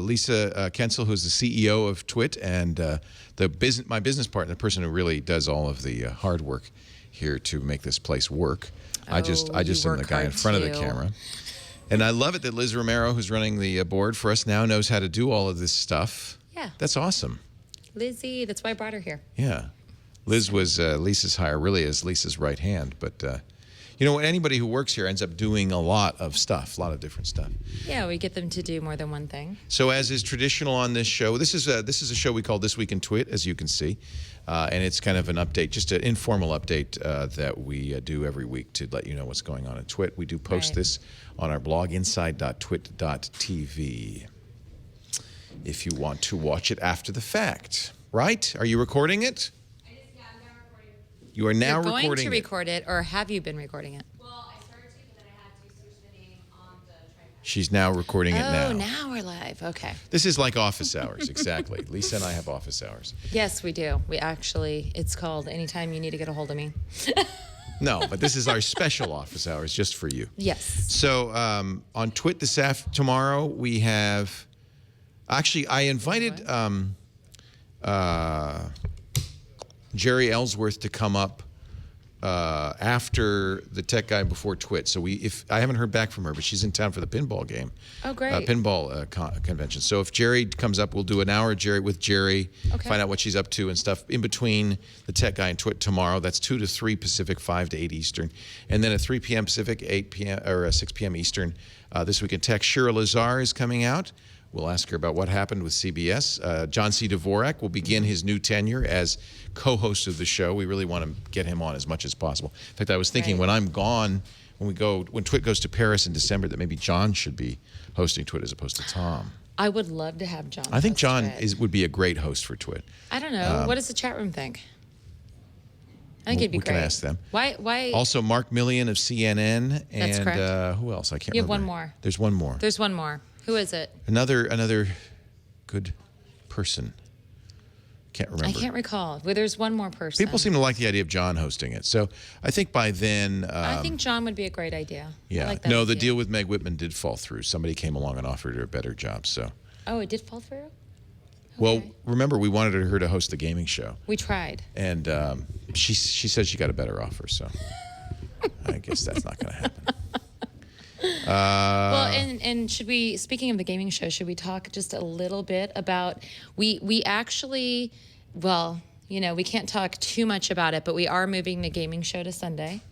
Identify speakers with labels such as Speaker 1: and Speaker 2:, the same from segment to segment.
Speaker 1: Lisa Kensel, who's the CEO of TWiT, and my business partner, the person who really does all of the hard work here to make this place work. I just am the guy in front of the camera. And I love it that Liz Romero, who's running the board for us now, knows how to do all of this stuff.
Speaker 2: Yeah.
Speaker 1: That's awesome.
Speaker 2: Lizzie, that's why I brought her here.
Speaker 1: Yeah. Liz was Lisa's hire, really is Lisa's right hand. But, you know, anybody who works here ends up doing a lot of stuff, a lot of different stuff.
Speaker 2: Yeah, we get them to do more than one thing.
Speaker 1: So as is traditional on this show, this is a show we call This Week in TWiT, as you can see. And it's kind of an update, just an informal update that we do every week to let you know what's going on in TWiT. We do post this on our blog, inside.twit.tv, if you want to watch it after the fact. Right? Are you recording it?
Speaker 3: Yeah, I'm now recording.
Speaker 1: You are now recording it.
Speaker 2: You're going to record it, or have you been recording it?
Speaker 3: Well, I started to, but then I had to switch the name on the tripod.
Speaker 1: She's now recording it now.
Speaker 2: Oh, now we're live. Okay.
Speaker 1: This is like office hours, exactly. Lisa and I have office hours.
Speaker 2: Yes, we do. We actually, it's called Anytime You Need to Get a Hold of Me.
Speaker 1: No, but this is our special office hours just for you.
Speaker 2: Yes.
Speaker 1: So on TWiT tomorrow, we have... Actually, I invited Jerry Ellsworth to come up after the Tech Guy before TWiT. So I haven't heard back from her, but she's in town for the pinball game.
Speaker 2: Oh, great.
Speaker 1: Pinball convention. So if Jerry comes up, we'll do an hour with Jerry, find out what she's up to and stuff in between the Tech Guy and TWiT tomorrow. That's 2 to 3 Pacific, 5 to 8 Eastern. And then at 3 p.m. Pacific, 8 p.m. or 6 p.m. Eastern, This Week in Tech, Shira Lazar is coming out. We'll ask her about what happened with CBS. John C. Dvorak will begin his new tenure as co-host of the show. We really want to get him on as much as possible. In fact, I was thinking when I'm gone, when TWiT goes to Paris in December, that maybe John should be hosting TWiT as opposed to Tom.
Speaker 2: I would love to have John.
Speaker 1: I think John would be a great host for TWiT.
Speaker 2: I don't know. What does the chat room think? I think it'd be great.
Speaker 1: We can ask them.
Speaker 2: Why?
Speaker 1: Also, Mark Millian of CNN.
Speaker 2: That's
Speaker 1: and
Speaker 2: correct.
Speaker 1: Who else? I can't remember.
Speaker 2: You have one more.
Speaker 1: There's one more.
Speaker 2: There's one more. Who is it?
Speaker 1: Another good person. Can't remember.
Speaker 2: I can't recall. Well, there's one more person.
Speaker 1: People seem to like the idea of John hosting it. So I think by then...
Speaker 2: I think John would be a great idea.
Speaker 1: Yeah.
Speaker 2: I like that
Speaker 1: no,
Speaker 2: idea.
Speaker 1: the deal with Meg Whitman did fall through. Somebody came along and offered her a better job. So.
Speaker 2: Oh, it did fall through? Okay.
Speaker 1: Well, remember, we wanted her to host the gaming show.
Speaker 2: We tried.
Speaker 1: And she said she got a better offer, so I guess that's not going to happen.
Speaker 2: Well, and should we, speaking of the gaming show, should we talk just a little bit about, we actually, well, you know, we can't talk too much about it, but we are moving the gaming show to Sunday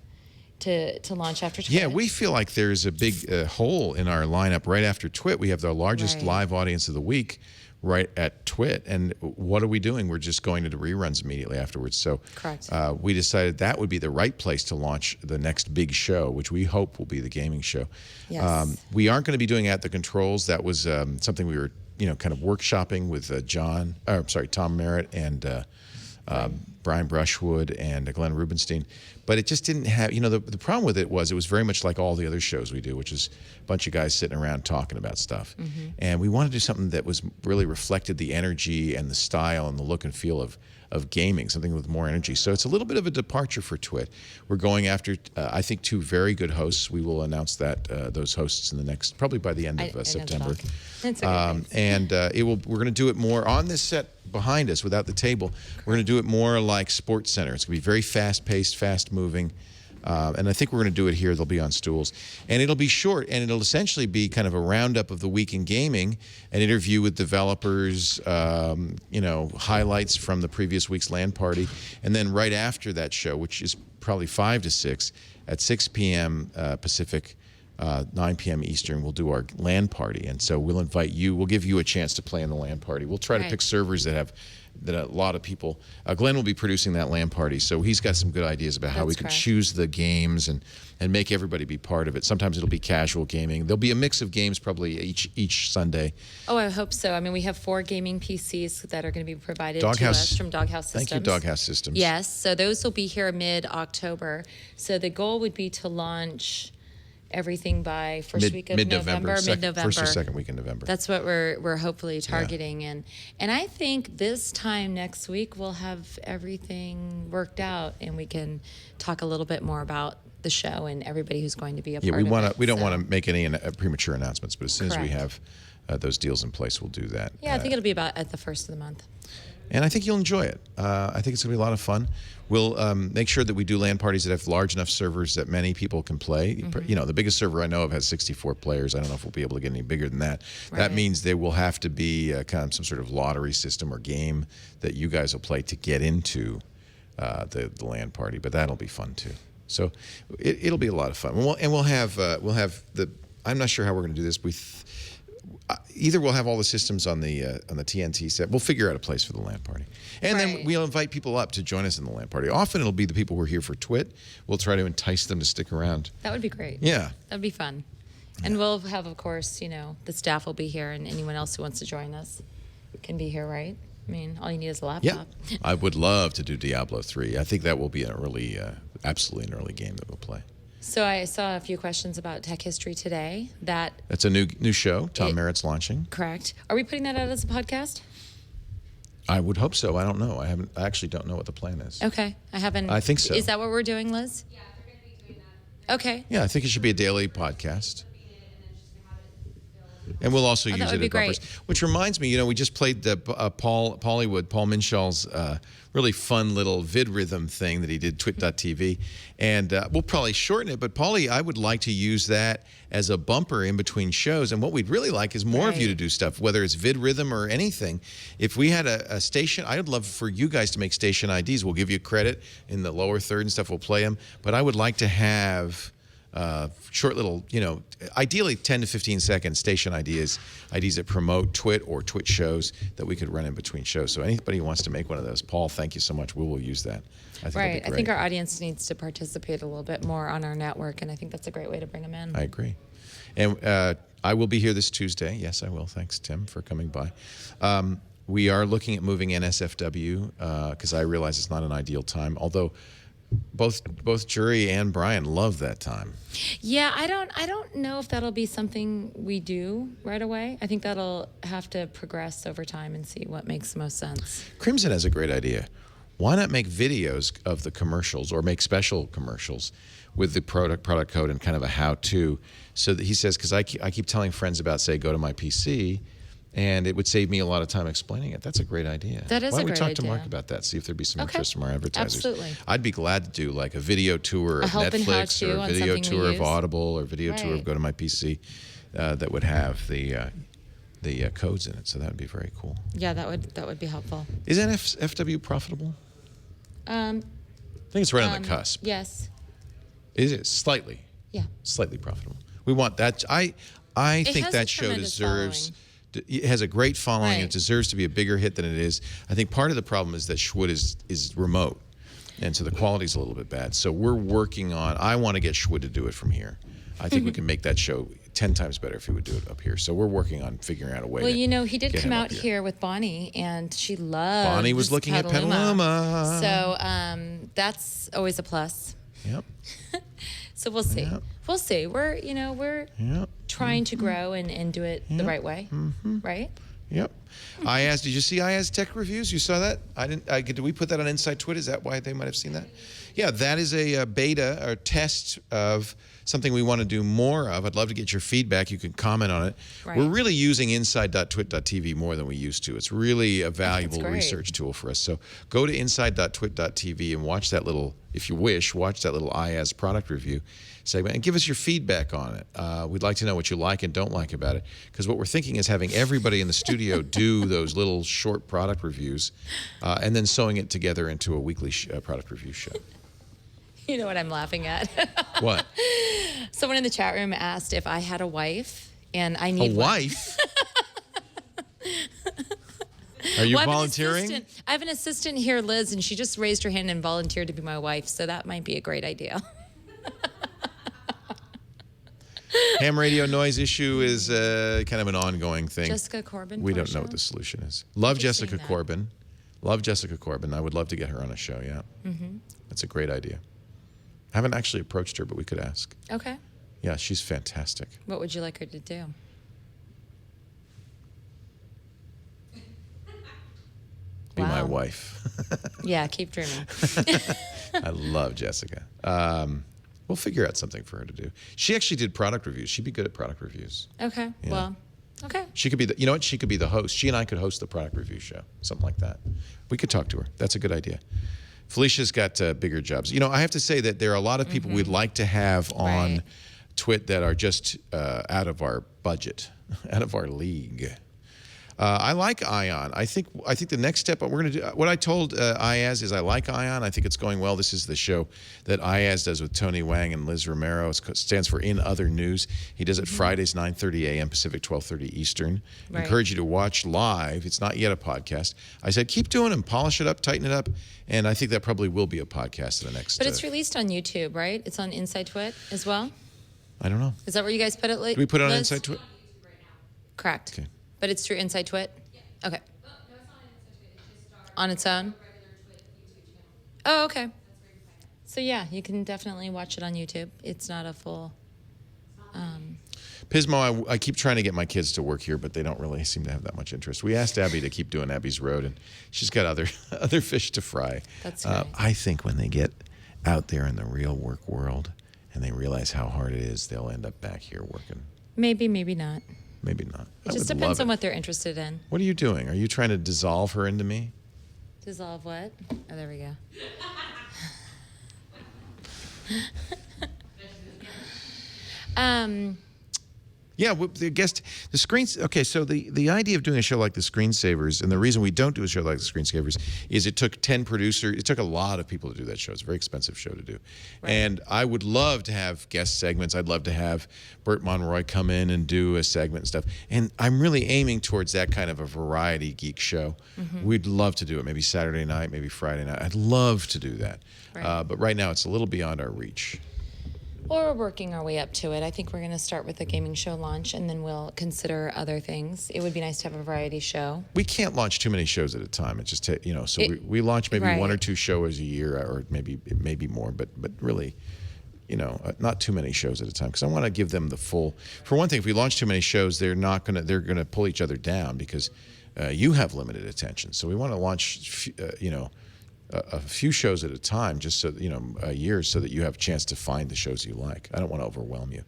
Speaker 2: to launch after TWiT.
Speaker 1: Yeah, we feel like there's a big hole in our lineup right after TWiT. We have the largest live audience of the week right at TWiT. And what are we doing? We're just going into reruns immediately afterwards. So
Speaker 2: correct.
Speaker 1: We decided that would be the right place to launch the next big show, which we hope will be the gaming show.
Speaker 2: Yes.
Speaker 1: We aren't going to be doing At the Controls. That was something we were, kind of workshopping with Tom Merritt and Brian Brushwood and Glenn Rubenstein. But it just didn't have, the problem with it was very much like all the other shows we do, which is a bunch of guys sitting around talking about stuff. Mm-hmm. And we wanted to do something that was really reflected the energy and the style and the look and feel of gaming, something with more energy. So it's a little bit of a departure for TWiT. We're going after, I think, 2 very good hosts. We will announce those hosts in the next, probably by the end of September. And we're going to do it more on this set behind us without the table. We're going to do it more like Sports Center. It's going to be very fast-paced, fast-moving. And I think we're going to do it here. They'll be on stools. And it'll be short, and it'll essentially be kind of a roundup of the week in gaming, an interview with developers, highlights from the previous week's LAN party. And then right after that show, which is probably 5 to 6, at 6 p.m. Pacific, 9 p.m. Eastern, we'll do our LAN party. And so we'll invite you. We'll give you a chance to play in the LAN party. We'll try to pick servers that a lot of people. Glenn will be producing that LAN party, so he's got some good ideas about how we can choose the games and make everybody be part of it. Sometimes it'll be casual gaming. There'll be a mix of games probably each Sunday.
Speaker 2: Oh, I hope so. I mean, we have 4 gaming PCs that are going to be provided to us from Doghouse Systems.
Speaker 1: Thank you, Doghouse Systems.
Speaker 2: Yes, so those will be here mid-October. So the goal would be to launch everything by first week of November, mid-November.
Speaker 1: First or second week in November.
Speaker 2: That's what we're hopefully targeting. Yeah. And I think this time next week we'll have everything worked out and we can talk a little bit more about the show and everybody who's going to be a part of it.
Speaker 1: We don't want to make any premature announcements, but as soon as we have those deals in place, we'll do that.
Speaker 2: Yeah, I think it'll be about at the first of the month.
Speaker 1: And I think you'll enjoy it. I think it's going to be a lot of fun. We'll make sure that we do LAN parties that have large enough servers that many people can play.
Speaker 2: Mm-hmm.
Speaker 1: You know, the biggest server I know of has 64 players. I don't know if we'll be able to get any bigger than that.
Speaker 2: Right.
Speaker 1: That means there will have to be kind of some sort of lottery system or game that you guys will play to get into the LAN party. But that'll be fun too. So it'll be a lot of fun. We'll have the. I'm not sure how we're going to do this. Either we'll have all the systems on the TNT set. We'll figure out a place for the LAN party, and then we'll invite people up to join us in the LAN party. Often it'll be the people who are here for TWiT. We'll try to entice them to stick around.
Speaker 2: That would be great.
Speaker 1: Yeah,
Speaker 2: that'd be fun. And we'll have, of course, you know, the staff will be here, and anyone else who wants to join us can be here, right? I mean, all you need is a laptop.
Speaker 1: Yeah, I would love to do Diablo 3. I think that will be an early, absolutely an early game that we'll play.
Speaker 2: So I saw a few questions about tech history today.
Speaker 1: That's a new show. Tom Merritt's launching.
Speaker 2: Correct. Are we putting that out as a podcast?
Speaker 1: I would hope so. I don't know. I actually don't know what the plan is.
Speaker 2: Okay, I haven't.
Speaker 1: I think so.
Speaker 2: Is that what we're doing, Liz?
Speaker 3: Yeah, they're going to be doing that.
Speaker 2: Okay.
Speaker 1: Yeah, I think it should be a daily podcast.
Speaker 3: And then just have it build.
Speaker 1: And we'll also
Speaker 2: that
Speaker 1: use
Speaker 2: would
Speaker 1: it
Speaker 2: be
Speaker 1: at bumpers.
Speaker 2: great.
Speaker 1: Which reminds me, you know, we just played the Paul Minshall's really fun little vid rhythm thing that he did, twit.tv. And we'll probably shorten it, but Paulie, I would like to use that as a bumper in between shows. And what we'd really like is more of you to do stuff, whether it's vid rhythm or anything. If we had a station, I would love for you guys to make station IDs. We'll give you credit in the lower third and stuff. We'll play them. But I would like to have short little, you know, ideally 10 to 15 second station IDs that promote TWiT or TWiT shows that we could run in between shows. So anybody who wants to make one of those, Paul, thank you so much. We will use that. I think
Speaker 2: Right. I think our audience needs to participate a little bit more on our network, and I think that's a great way to bring them in.
Speaker 1: I agree. And I will be here this Tuesday. Yes, I will. Thanks, Tim, for coming by. We are looking at moving NSFW because I realize it's not an ideal time, although both Jury and Brian love that time.
Speaker 2: Yeah, I don't know if that'll be something we do right away. I think that'll have to progress over time and see what makes the most sense.
Speaker 1: Crimson has a great idea. Why not make videos of the commercials or make special commercials with the product code and kind of a how-to? So that he says, because I keep telling friends about, say, go to my PC, and it would save me a lot of time explaining it. That's a great idea.
Speaker 2: That is
Speaker 1: Why
Speaker 2: a
Speaker 1: don't we
Speaker 2: great
Speaker 1: talk
Speaker 2: idea.
Speaker 1: to Mark about that, see if there'd be some
Speaker 2: Okay.
Speaker 1: interest from our advertisers.
Speaker 2: Absolutely.
Speaker 1: I'd be glad to do like a video tour of
Speaker 2: help and
Speaker 1: Netflix
Speaker 2: how-to
Speaker 1: or a
Speaker 2: on
Speaker 1: video
Speaker 2: something we
Speaker 1: tour of
Speaker 2: use.
Speaker 1: Audible or video tour of
Speaker 2: Right.
Speaker 1: Go to My PC that would have the codes in it. So that would be very cool.
Speaker 2: Yeah, that would be helpful.
Speaker 1: Is NFW profitable? I think it's right on the cusp.
Speaker 2: Yes.
Speaker 1: Is it slightly?
Speaker 2: Yeah.
Speaker 1: Slightly profitable. We want that. I think
Speaker 2: has a
Speaker 1: that show
Speaker 2: tremendous
Speaker 1: deserves. It has a great following.
Speaker 2: Right.
Speaker 1: It deserves to be a bigger hit than it is. I think part of the problem is that Schwood is remote, and so the quality's a little bit bad. So we're working on. I want to get Schwood to do it from here. I think we can make that show 10 times better if he would do it up here. So we're working on figuring out a way.
Speaker 2: Well,
Speaker 1: to
Speaker 2: you know, he did
Speaker 1: get
Speaker 2: come
Speaker 1: him
Speaker 2: out
Speaker 1: up
Speaker 2: here with Bonnie, and she loved.
Speaker 1: Bonnie was looking at Petaluma.
Speaker 2: So that's always a plus.
Speaker 1: Yep.
Speaker 2: So we'll see.
Speaker 1: Yep.
Speaker 2: We'll see. We're
Speaker 1: Yep.
Speaker 2: trying to grow and do it the right way, right?
Speaker 1: Yep. Did you see IAS tech reviews? You saw that? Did we put that on Inside TWiT? Is that why they might have seen that? Yeah, that is a beta or test of something we want to do more of. I'd love to get your feedback. You can comment on it.
Speaker 2: Right.
Speaker 1: We're really using inside.twit.tv more than we used to. It's really a valuable
Speaker 2: great.
Speaker 1: research tool for us. So go to inside.twit.tv and watch that little, if you wish, watch that little IAS product review segment and give us your feedback on it. We'd like to know what you like and don't like about it, because what we're thinking is having everybody in the studio do those little short product reviews and then sewing it together into a weekly product review show.
Speaker 2: You know what I'm laughing at?
Speaker 1: What?
Speaker 2: Someone in the chat room asked if I had a wife, and I
Speaker 1: A
Speaker 2: need one.
Speaker 1: wife? Are you
Speaker 2: Well,
Speaker 1: volunteering?
Speaker 2: I have an assistant here, Liz, and she just raised her hand and volunteered to be my wife, so that might be a great idea.
Speaker 1: Ham radio noise issue is kind of an ongoing thing.
Speaker 2: Jessica Corbin.
Speaker 1: We
Speaker 2: for a
Speaker 1: don't know
Speaker 2: show?
Speaker 1: what the solution is. Love
Speaker 2: Interesting
Speaker 1: Jessica
Speaker 2: that.
Speaker 1: Corbin. Love Jessica Corbin. I would love to get her on a show, yeah.
Speaker 2: Mm-hmm.
Speaker 1: That's a great idea. I haven't actually approached her, but we could ask.
Speaker 2: Okay.
Speaker 1: Yeah, she's fantastic.
Speaker 2: What would you like her to do?
Speaker 1: Be my
Speaker 2: Wow.
Speaker 1: wife.
Speaker 2: Yeah, keep dreaming.
Speaker 1: I love Jessica. We'll figure out something for her to do. She actually did product reviews. She'd be good at product reviews.
Speaker 2: Okay.
Speaker 1: Yeah.
Speaker 2: Well, Okay.
Speaker 1: She could be the, you know what? She could be the host. She and I could host the product review show, something like that. We could talk to her. That's a good idea. Felicia's got bigger jobs. You know, I have to say that there are a lot of people we'd like to have on
Speaker 2: Right.
Speaker 1: TWiT that are just out of our budget, out of our league. I like Ion. I think the next step we're going to do. What I told Iaz is I like Ion. I think it's going well. This is the show that Iaz does with Tony Wang and Liz Romero. It stands for In Other News. He does it Fridays 9:30 a.m. Pacific, 12:30 Eastern.
Speaker 2: Right.
Speaker 1: Encourage you to watch live. It's not yet a podcast. I said keep doing them, polish it up, tighten it up, and I think that probably will be a podcast in the next.
Speaker 2: But it's released on YouTube, right? It's on Inside TWiT as well.
Speaker 1: I don't know.
Speaker 2: Is that where you guys put it?
Speaker 1: Do we put it on
Speaker 2: Liz?
Speaker 1: Inside TWiT?
Speaker 2: Correct.
Speaker 1: Okay.
Speaker 2: But it's through Inside TWiT? Okay.
Speaker 3: Oh, no, it's not on Inside TWiT. It's just our
Speaker 2: On its own?
Speaker 3: regular TWiT YouTube channel.
Speaker 2: Oh, okay.
Speaker 3: That's where you find it.
Speaker 2: So yeah, you can definitely watch it on YouTube. It's not a full.
Speaker 1: Pismo, I keep trying to get my kids to work here, but they don't really seem to have that much interest. We asked Abby to keep doing Abby's Road, and she's got other fish to fry.
Speaker 2: That's right.
Speaker 1: I think when they get out there in the real work world and they realize how hard it is, they'll end up back here working.
Speaker 2: Maybe, maybe not.
Speaker 1: Maybe not.
Speaker 2: It just depends on what they're interested in.
Speaker 1: What are you doing? Are you trying to dissolve her into me?
Speaker 2: Dissolve what? Oh, there we go.
Speaker 1: Yeah, the guest, the screens. Okay, so the idea of doing a show like the Screensavers, and the reason we don't do a show like the Screensavers, is it took 10 producers. It took a lot of people to do that show. It's a very expensive show to do, and I would love to have guest segments. I'd love to have Burt Monroy come in and do a segment and stuff. And I'm really aiming towards that kind of a variety geek show. We'd love to do it. Maybe Saturday night, maybe Friday night. I'd love to do that.
Speaker 2: Right.
Speaker 1: But right now, it's a little beyond our reach.
Speaker 2: Or we're working our way up to it. I think we're going to start with the gaming show launch, and then we'll consider other things. It would be nice to have a variety show.
Speaker 1: We can't launch too many shows at a time. It just so we launch maybe
Speaker 2: Right.
Speaker 1: one or two shows a year, or maybe more, but really, not too many shows at a time, because I want to give them the full. For one thing, if we launch too many shows, they're gonna pull each other down, because you have limited attention. So we want to launch a few shows at a time, just so a year, so that you have a chance to find the shows you like. I don't want to overwhelm you.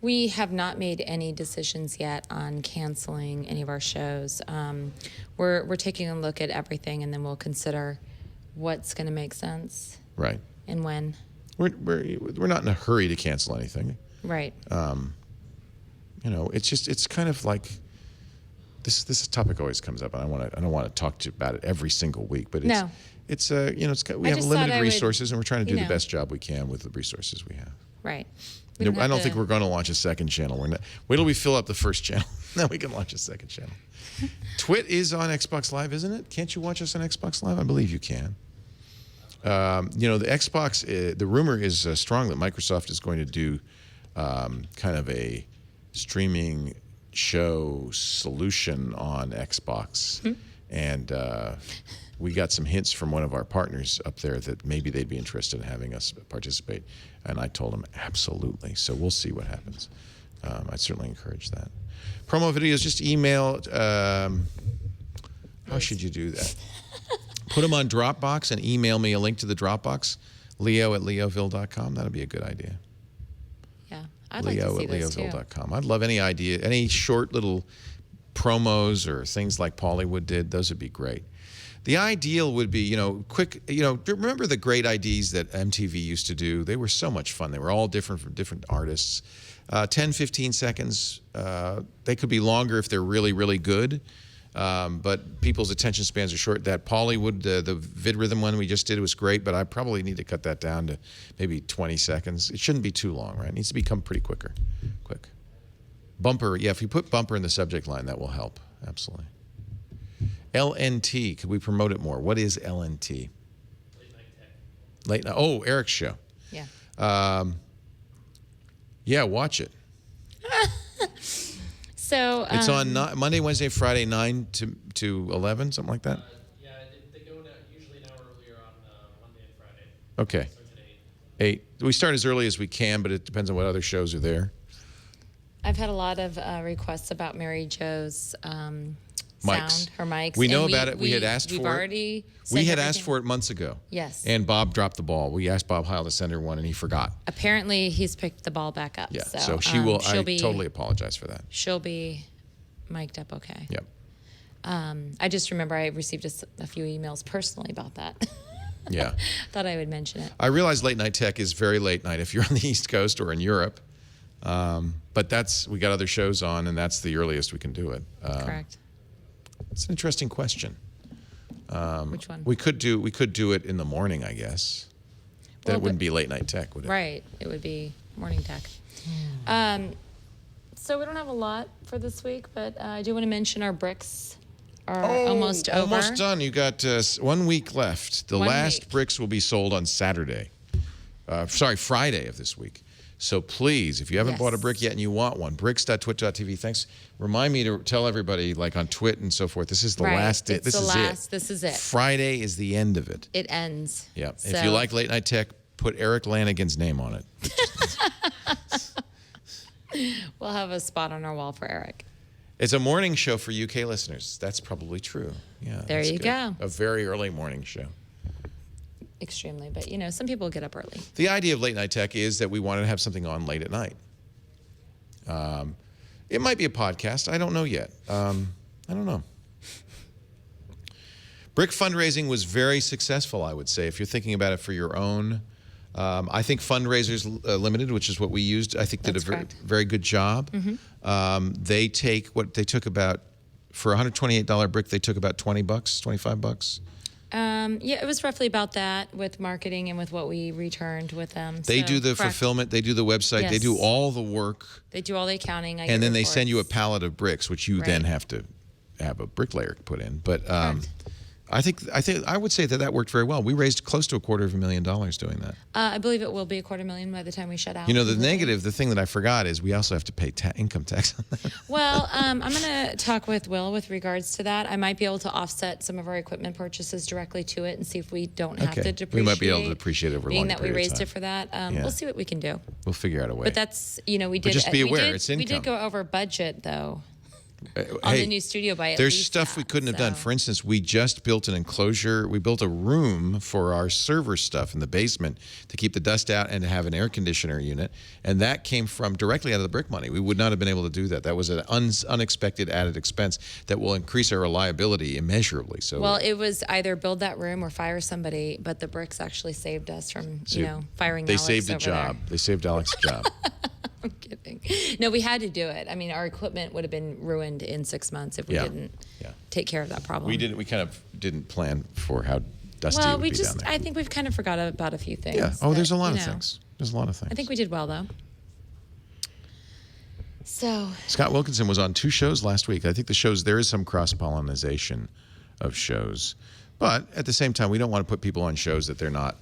Speaker 2: We have not made any decisions yet on canceling any of our shows. We're taking a look at everything, and then we'll consider what's going to make sense
Speaker 1: Right.
Speaker 2: and when.
Speaker 1: We're not in a hurry to cancel anything.
Speaker 2: Right.
Speaker 1: It's kind of like this topic always comes up, and I don't want to talk about it every single week, but
Speaker 2: No.
Speaker 1: we
Speaker 2: I
Speaker 1: have
Speaker 2: just thought
Speaker 1: limited
Speaker 2: I would,
Speaker 1: resources, and we're trying to do
Speaker 2: you
Speaker 1: the
Speaker 2: know.
Speaker 1: best job we can with the resources we have.
Speaker 2: Right.
Speaker 1: I don't think we're going to launch a second channel. Wait till we fill up the first channel, then we can launch a second channel. TWiT is on Xbox Live, isn't it? Can't you watch us on Xbox Live? I believe you can. The Xbox, the rumor is strong that Microsoft is going to do kind of a streaming show solution on Xbox. And we got some hints from one of our partners up there that maybe they'd be interested in having us participate. And I told them absolutely. So we'll see what happens. I'd certainly encourage that. Promo videos, just email. How should you do that? Put them on Dropbox and email me a link to the Dropbox, leo@leoville.com. That'd be a good idea.
Speaker 2: Yeah. I'd like to see those too.
Speaker 1: leo@leoville.com. I'd love any idea, any short little promos or things like Pollywood did. Those would be great. The ideal would be, quick, remember the great IDs that MTV used to do? They were so much fun. They were all different from different artists. 10, 15 seconds. They could be longer if they're really, really good. But people's attention spans are short. That Pollywood, the VidRhythm one we just did was great, but I probably need to cut that down to maybe 20 seconds. It shouldn't be too long, right? It needs to become pretty quick. Bumper, yeah, if you put bumper in the subject line, that will help. Absolutely. LNT, could we promote it more? What is LNT? Late night. Oh, Eric's show.
Speaker 2: Yeah.
Speaker 1: Yeah, watch it.
Speaker 2: So
Speaker 1: It's on Monday, Wednesday, Friday, 9 to 11, something like that?
Speaker 4: Yeah, they go usually an hour earlier on Monday and Friday.
Speaker 1: Okay.
Speaker 4: Starts at 8.
Speaker 1: 8. We start as early as we can, but it depends on what other shows are there.
Speaker 2: I've had a lot of requests about Mary Jo's
Speaker 1: Mics.
Speaker 2: sound, her mics.
Speaker 1: We know
Speaker 2: and
Speaker 1: about it. We had asked
Speaker 2: we've
Speaker 1: for it.
Speaker 2: already
Speaker 1: We
Speaker 2: sent
Speaker 1: had asked
Speaker 2: everything.
Speaker 1: for it months ago.
Speaker 2: Yes.
Speaker 1: And Bob dropped the ball. We asked Bob Heil to send her one, and he forgot.
Speaker 2: Apparently, he's picked the ball back up.
Speaker 1: Yeah.
Speaker 2: So,
Speaker 1: So she will.
Speaker 2: she'll
Speaker 1: I
Speaker 2: be,
Speaker 1: totally apologize for that.
Speaker 2: She'll be mic'd up okay.
Speaker 1: Yep.
Speaker 2: I just remember I received a few emails personally about that.
Speaker 1: Yeah.
Speaker 2: Thought I would mention it.
Speaker 1: I realize late night tech is very late night if you're on the East Coast or in Europe. But we got other shows on, and that's the earliest we can do it.
Speaker 2: Correct.
Speaker 1: It's an interesting question.
Speaker 2: Which one?
Speaker 1: We could do it in the morning, I guess. Then
Speaker 2: Well,
Speaker 1: it wouldn't be late night tech, would it?
Speaker 2: Right. It would be morning tech. So we don't have a lot for this week, but I do want to mention our bricks are almost over.
Speaker 1: Almost done. You got 1 week left. The
Speaker 2: 1
Speaker 1: last
Speaker 2: week.
Speaker 1: bricks will be sold on Saturday. Friday of this week. So please, if you haven't bought a brick yet and you want one, bricks.twit.tv. Thanks. Remind me to tell everybody, like on Twit and so forth, this is the last day.
Speaker 2: This is it.
Speaker 1: Friday is the end of it.
Speaker 2: It ends.
Speaker 1: Yeah.
Speaker 2: So,
Speaker 1: If you like late night tech, put Eric Lanigan's name on it.
Speaker 2: we'll have a spot on our wall for Eric.
Speaker 1: It's a morning show for UK listeners. That's probably true. Yeah.
Speaker 2: There
Speaker 1: that's
Speaker 2: you
Speaker 1: good.
Speaker 2: go.
Speaker 1: A very early morning show.
Speaker 2: Extremely, but some people get up early.
Speaker 1: The idea of late night tech is that we wanted to have something on late at night. It might be a podcast. I don't know yet. I don't know. Brick fundraising was very successful, I would say. If you're thinking about it for your own, I think Fundraisers Limited, which is what we used, I think did
Speaker 2: That's
Speaker 1: a very,
Speaker 2: correct.
Speaker 1: very good job. They took about, for a $128 brick, they took about $20, $25.
Speaker 2: Yeah, it was roughly about that with marketing and with what we returned with them.
Speaker 1: They
Speaker 2: So,
Speaker 1: do the
Speaker 2: correct.
Speaker 1: fulfillment, they do the website, they
Speaker 2: Yes.
Speaker 1: do all the work,
Speaker 2: They do all the accounting.
Speaker 1: and then they send you a pallet of bricks, which you then
Speaker 2: Right.
Speaker 1: have to have a bricklayer put in. But
Speaker 2: Correct.
Speaker 1: I would say that worked very well. We raised close to $250,000 doing that.
Speaker 2: I believe it will be $250,000 by the time we shut out.
Speaker 1: You know, the
Speaker 2: completely.
Speaker 1: negative, the thing that I forgot is we also have to pay income tax on that.
Speaker 2: Well, I'm going to talk with Will with regards to that. I might be able to offset some of our equipment purchases directly to it and see if we don't have
Speaker 1: Okay.
Speaker 2: to depreciate.
Speaker 1: We might be able to depreciate over a
Speaker 2: being
Speaker 1: longer
Speaker 2: that we
Speaker 1: period of
Speaker 2: raised
Speaker 1: time.
Speaker 2: it for that.
Speaker 1: Yeah.
Speaker 2: We'll see what we can do.
Speaker 1: We'll figure out a way.
Speaker 2: But that's, we did.
Speaker 1: just be aware,
Speaker 2: we did,
Speaker 1: it's
Speaker 2: We
Speaker 1: income.
Speaker 2: did go over budget though on
Speaker 1: Hey,
Speaker 2: the new studio by at
Speaker 1: there's
Speaker 2: least
Speaker 1: stuff we
Speaker 2: that,
Speaker 1: couldn't have done.
Speaker 2: so.
Speaker 1: For instance, we just built an enclosure. We built a room for our server stuff in the basement to keep the dust out and to have an air conditioner unit. And that came from directly out of the brick money. We would not have been able to do that. That was an unexpected added expense that will increase our reliability immeasurably. So,
Speaker 2: Well, it was either build that room or fire somebody, but the bricks actually saved us from, firing
Speaker 1: they
Speaker 2: Alex
Speaker 1: saved a
Speaker 2: over
Speaker 1: job.
Speaker 2: there.
Speaker 1: They saved Alex's job.
Speaker 2: I'm kidding. No, we had to do it. I mean, our equipment would have been ruined in 6 months if we
Speaker 1: Yeah.
Speaker 2: didn't
Speaker 1: Yeah.
Speaker 2: take care of that problem.
Speaker 1: We kind of didn't plan for how dusty it
Speaker 2: Well,
Speaker 1: would
Speaker 2: we
Speaker 1: be down there.
Speaker 2: I think we've kind of forgot about a few things.
Speaker 1: Yeah. Oh, there's a
Speaker 2: that,
Speaker 1: lot
Speaker 2: you
Speaker 1: of
Speaker 2: know,
Speaker 1: things. There's a lot of things.
Speaker 2: I think we did well, though. So,
Speaker 1: Scott Wilkinson was on 2 shows last week. I think there is some cross-pollination of shows. But at the same time, we don't want to put people on shows that they're not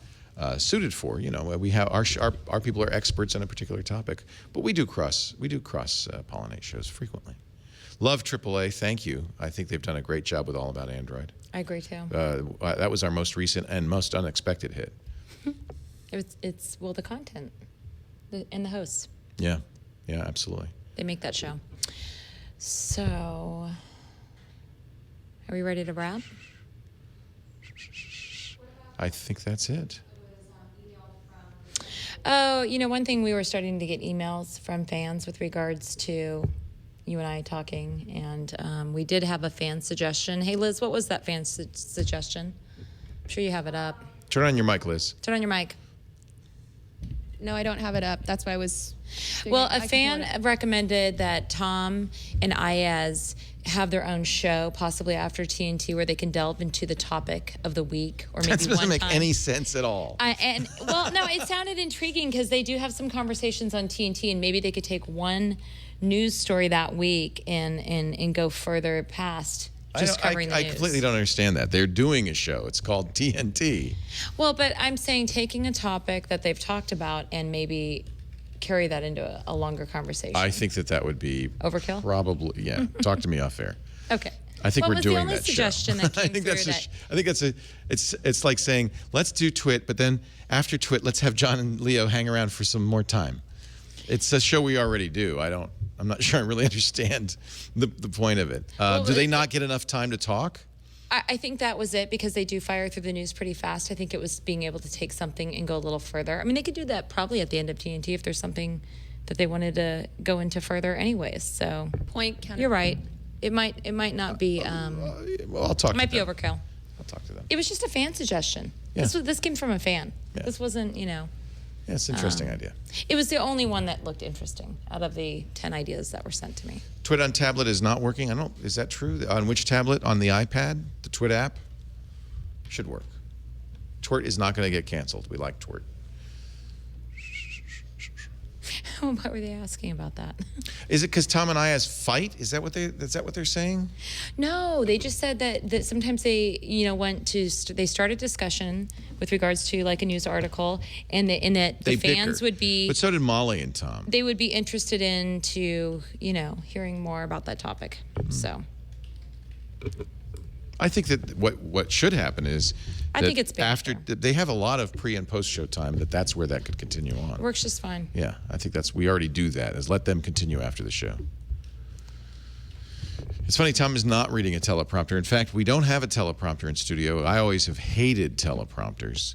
Speaker 1: suited for. You know, we have our people are experts on a particular topic, but we do cross pollinate shows frequently. Love AAA, thank you. I think they've done a great job with All About Android.
Speaker 2: I agree, too.
Speaker 1: That was our most recent and most unexpected hit.
Speaker 2: It's the content and the hosts.
Speaker 1: Yeah, absolutely.
Speaker 2: They make that show. So, are we ready to wrap?
Speaker 1: I think that's it.
Speaker 2: Oh, one thing we were starting to get emails from fans with regards to you and I talking, and we did have a fan suggestion. Hey, Liz, what was that fan suggestion? I'm sure you have it up.
Speaker 1: Turn on your mic, Liz.
Speaker 2: Turn on your mic.
Speaker 5: No, I don't have it up. That's why I was.
Speaker 2: Well,
Speaker 5: figuring
Speaker 2: a
Speaker 5: I could
Speaker 2: fan
Speaker 5: hold it.
Speaker 2: recommended that Tom and Ayaz have their own show, possibly after TNT, where they can delve into the topic of the week, or maybe
Speaker 1: That doesn't
Speaker 2: one
Speaker 1: make
Speaker 2: time.
Speaker 1: any sense at all.
Speaker 2: No, it sounded intriguing because they do have some conversations on TNT, and maybe they could take one news story that week and go further past just covering the
Speaker 1: I
Speaker 2: news.
Speaker 1: completely don't understand that. They're doing a show. It's called TNT.
Speaker 2: Well, but I'm saying taking a topic that they've talked about and maybe carry that into a longer conversation.
Speaker 1: I think that would be
Speaker 2: Overkill?
Speaker 1: Probably, yeah. Talk to me off air.
Speaker 2: Okay.
Speaker 1: I think
Speaker 2: What
Speaker 1: we're
Speaker 2: was
Speaker 1: doing
Speaker 2: the only
Speaker 1: that
Speaker 2: suggestion
Speaker 1: show.
Speaker 2: that came
Speaker 1: I think
Speaker 2: through
Speaker 1: it's like saying let's do Twit, but then after Twit, let's have John and Leo hang around for some more time. It's a show we already do. I'm not sure I really understand the point of it. Do they not get enough time to talk?
Speaker 2: I think that was it because they do fire through the news pretty fast. I think it was being able to take something and go a little further. I mean, they could do that probably at the end of TNT if there's something that they wanted to go into further anyways. So
Speaker 5: Point counter.
Speaker 2: you're right. It might not be.
Speaker 1: Well, I'll talk.
Speaker 2: It might
Speaker 1: to
Speaker 2: be
Speaker 1: them.
Speaker 2: overkill.
Speaker 1: I'll talk to them.
Speaker 2: It was just a fan suggestion.
Speaker 1: Yeah.
Speaker 2: This came from a fan.
Speaker 1: Yeah.
Speaker 2: This wasn't,
Speaker 1: Yeah, it's an interesting idea.
Speaker 2: It was the only one that looked interesting out of the 10 ideas that were sent to me.
Speaker 1: TWiT on tablet is not working. Is that true? On which tablet? On the iPad? The TWiT app? Should work. TWiT is not going to get canceled. We like TWiT.
Speaker 2: Why were they asking about that?
Speaker 1: Is it because Tom and I fight? Is that what they're saying?
Speaker 2: No, they just said that sometimes they, they start a discussion with regards to like a news article, and that the fans
Speaker 1: bicker.
Speaker 2: would be.
Speaker 1: But so did Molly and Tom.
Speaker 2: They would be interested in hearing more about that topic. So.
Speaker 1: I think that what should happen is
Speaker 2: I think it's better.
Speaker 1: after they have a lot of pre and post show time, that's where that could continue on.
Speaker 2: It works just fine.
Speaker 1: Yeah, I think we already do that, is let them continue after the show. It's funny, Tom is not reading a teleprompter. In fact, we don't have a teleprompter in studio. I always have hated teleprompters.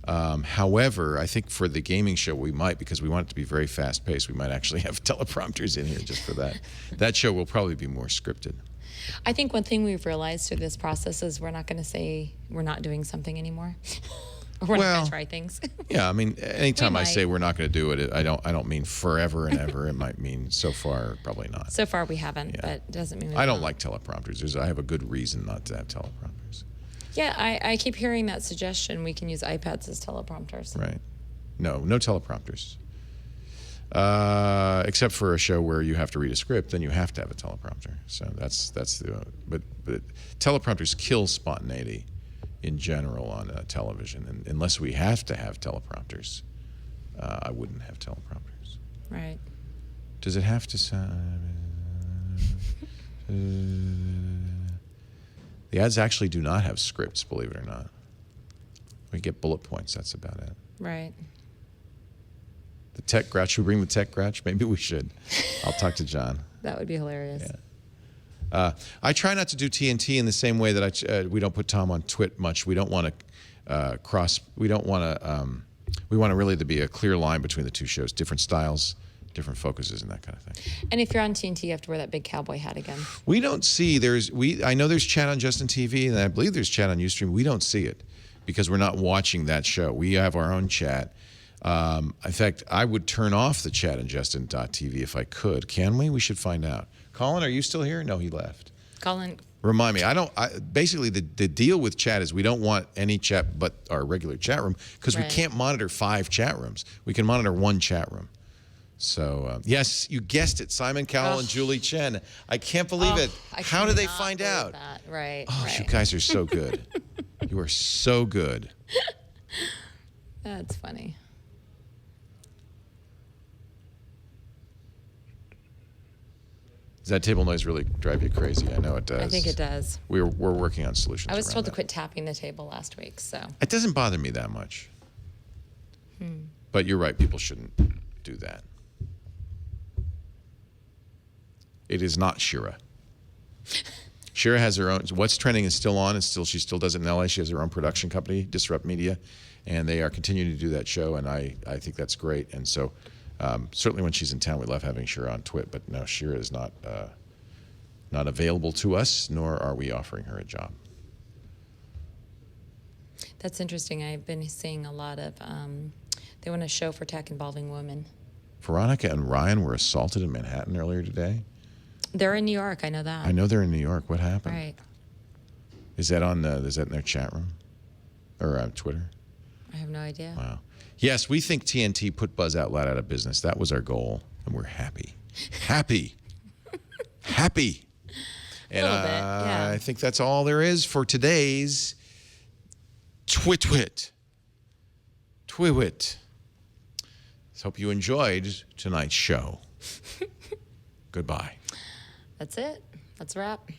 Speaker 1: However, I think for the gaming show we might, because we want it to be very fast paced, we might actually have teleprompters in here just for that. That show will probably be more scripted.
Speaker 2: I think one thing we've realized through this process is we're not going to say we're not doing something anymore. Or we're not going to try things.
Speaker 1: Yeah, I mean, anytime I say
Speaker 2: might.
Speaker 1: we're not going to do it, I don't mean forever and ever. It might mean so far, probably not.
Speaker 2: So far we haven't, but it doesn't mean we
Speaker 1: I don't
Speaker 2: won't.
Speaker 1: like teleprompters. I have a good reason not to have teleprompters.
Speaker 2: Yeah, I keep hearing that suggestion. We can use iPads as teleprompters.
Speaker 1: Right. No teleprompters. Except for a show where you have to read a script, then you have to have a teleprompter. So that's but teleprompters kill spontaneity in general on television, and unless we have to have teleprompters, I wouldn't have teleprompters.
Speaker 2: Right.
Speaker 1: Does it have to sound? The ads actually do not have scripts, believe it or not. We get bullet points. That's about it.
Speaker 2: Right.
Speaker 1: The tech grouch. Should we bring the tech grouch? Maybe we should. I'll talk to John.
Speaker 2: That would be hilarious.
Speaker 1: Yeah. I try not to do TNT in the same way that we don't put Tom on TWiT much. We don't want to cross. We don't want to. We want to really to be a clear line between the two shows, different styles, different focuses, and that kind of thing.
Speaker 2: And if you're on TNT, you have to wear that big cowboy hat again.
Speaker 1: We don't see. I know there's chat on Justin TV, and I believe there's chat on Ustream. We don't see it because we're not watching that show. We have our own chat. In fact, I would turn off the chat on Justin.tv if I could. Can we? We should find out. Colin, are you still here? No, he left.
Speaker 2: Colin.
Speaker 1: Remind me. Basically, the deal with chat is we don't want any chat but our regular chat room because we can't monitor 5 chat rooms. We can monitor 1 chat room. So, yes, you guessed it. Simon Cowell and Julie Chen. I can't believe it. How did they find out?
Speaker 2: That. Right.
Speaker 1: Oh,
Speaker 2: right.
Speaker 1: you guys are so good. You are so good.
Speaker 2: That's funny.
Speaker 1: Does that table noise really drive you crazy? I know it does.
Speaker 2: I think it does.
Speaker 1: We're working on solutions.
Speaker 2: I was
Speaker 1: around
Speaker 2: told to
Speaker 1: that.
Speaker 2: quit tapping the table last week, so.
Speaker 1: It doesn't bother me that much. But you're right. People shouldn't do that. It is not Shira. Shira has her own. What's Trending is still on. She still does it in LA. She has her own production company, Disrupt Media, and they are continuing to do that show. And I think that's great. And so. Certainly when she's in town, we love having Shira on TWiT, but no, Shira is not available to us, nor are we offering her a job.
Speaker 2: That's interesting. I've been seeing a lot of, they want a show for tech involving women.
Speaker 1: Veronica and Ryan were assaulted in Manhattan earlier today.
Speaker 2: They're in New York, I know that.
Speaker 1: I know they're in New York. What happened?
Speaker 2: Right.
Speaker 1: Is that in their chat room? Or Twitter?
Speaker 2: I have no idea.
Speaker 1: Wow. Yes, we think TNT put Buzz Out Loud out of business. That was our goal, and we're happy. Happy. Happy. And
Speaker 2: A little bit, yeah.
Speaker 1: I think that's all there is for today's TWiT. TWiT. Hope you enjoyed tonight's show. Goodbye.
Speaker 2: That's it. Let's wrap.